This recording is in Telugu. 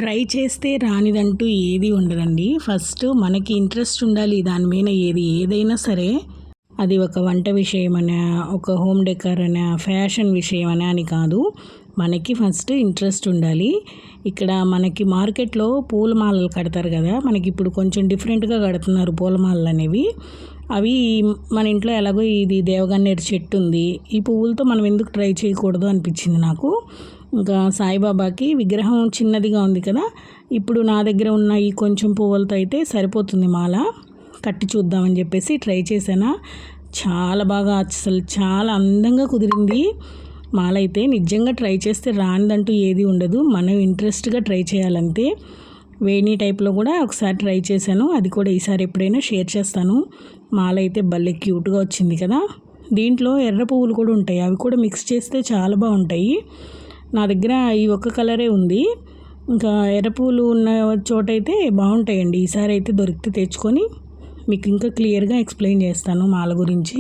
ట్రై చేస్తే రానిదంటూ ఏది ఉండదండి. ఫస్ట్ మనకి ఇంట్రెస్ట్ ఉండాలి దాని మీద ఏదైనా సరే. అది ఒక వంట విషయమనా, ఒక హోమ్ డెకర్ అనా, ఫ్యాషన్ విషయమనా అని కాదు. మనకి ఫస్ట్ ఇంట్రెస్ట్ ఉండాలి. ఇక్కడ మనకి మార్కెట్లో పూలమాలలు కడతారు కదా, మనకి ఇప్పుడు కొంచెం డిఫరెంట్గా కడుతున్నారు పూలమాలలు అనేవి. అవి మన ఇంట్లో ఎలాగో ఇది దేవగన్నేరు చెట్టు ఉంది, ఈ పువ్వులతో మనం ఎందుకు ట్రై చేయకూడదు అనిపించింది నాకు. ఇంకా సాయిబాబాకి విగ్రహం చిన్నదిగా ఉంది కదా, ఇప్పుడు నా దగ్గర ఉన్న ఈ కొంచెం పువ్వులతో అయితే సరిపోతుంది మాల. కట్టి చూద్దామని చెప్పేసి ట్రై చేశాను. చాలా బాగా, అసలు చాలా అందంగా కుదిరింది మాల అయితే. నిజంగా ట్రై చేస్తే రానిదంటూ ఏది ఉండదు, మనం ఇంట్రెస్ట్గా ట్రై చేయాలంతే. వేణి టైప్లో కూడా ఒకసారి ట్రై చేశాను, అది కూడా ఈసారి ఎప్పుడైనా షేర్ చేస్తాను. మాల అయితే భలే క్యూట్గా వచ్చింది కదా. దీంట్లో ఎర్ర పువ్వులు కూడా ఉంటాయి, అవి కూడా మిక్స్ చేస్తే చాలా బాగుంటాయి. నా దగ్గర ఈ ఒక్క కలరే ఉంది, ఇంకా ఎర్ర పువ్వులు ఉన్న చోట అయితే బాగుంటాయండి. ఈసారి అయితే దొరికితే తెచ్చుకొని మీకు ఇంకా క్లియర్గా ఎక్స్ప్లెయిన్ చేస్తాను మాల గురించి.